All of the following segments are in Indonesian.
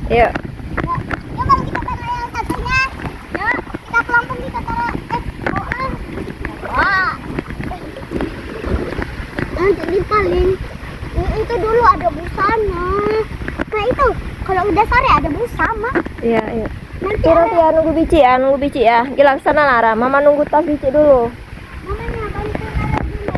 Yuk. Ya, kalau kita taruh yang satunya. Ya, kita pelampung kita taruh. Wah. Jadi paling itu dulu ada busanya. Nah itu kalau udah sore ada busa mah. Iya, iya. Nanti Turun ya, nunggu bici ya. Gilang sana Lara, mama nunggu tas bici dulu. mamanya bantu naruh dulu.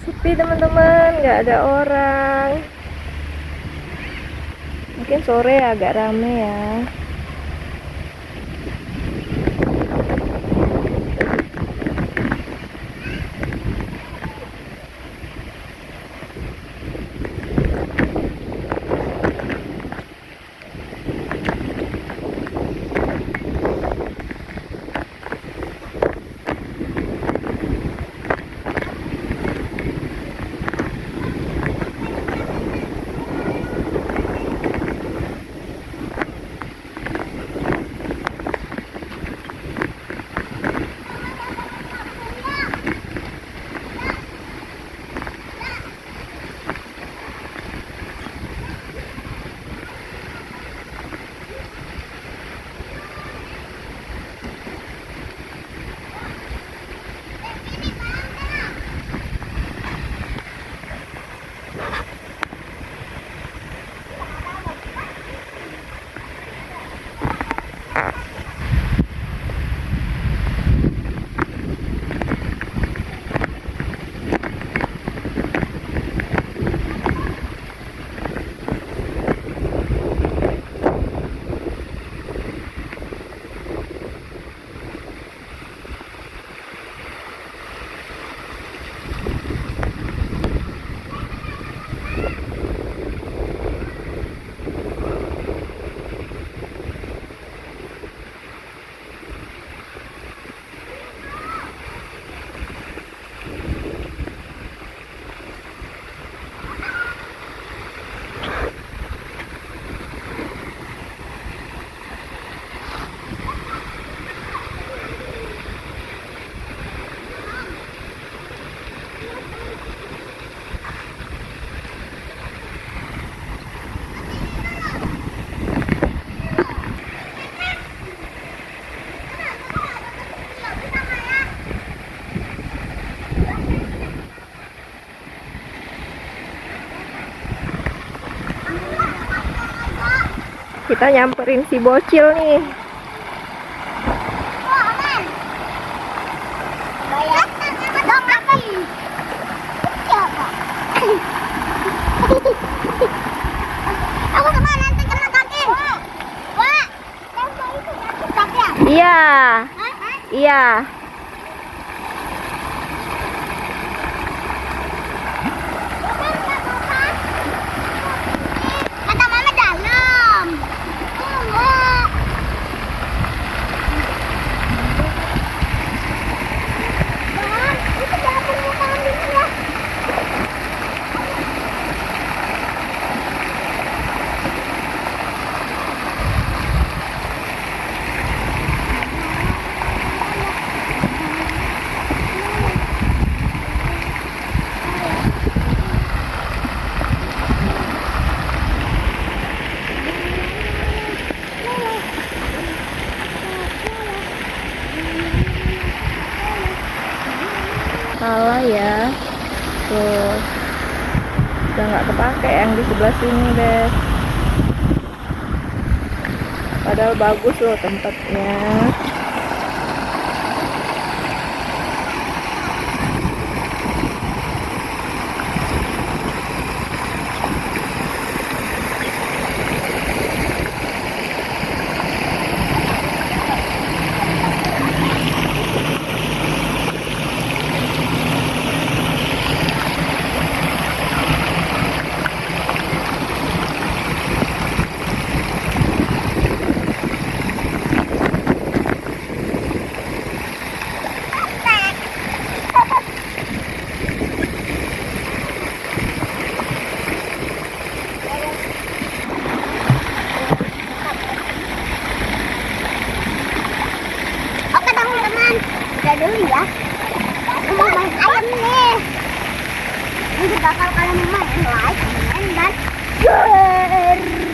Sepi teman-teman, nggak ada orang. Mungkin sore agak rame ya. Kita nyamperin si bocil nih. Aku kemana nanti kena kaki? Wah, tempo itu sakit kaki ya? Iya. Iya. Kata mama dalam. Enggak. Bang, itu dapur muka ambil ya. Salah ya. Tuh. Udah nggak kepake yang di sebelah sini deh. Padahal bagus loh tempatnya. dulu ya. Aku mau main ayam nih. Ini bakal kalian main like, comment, dan share.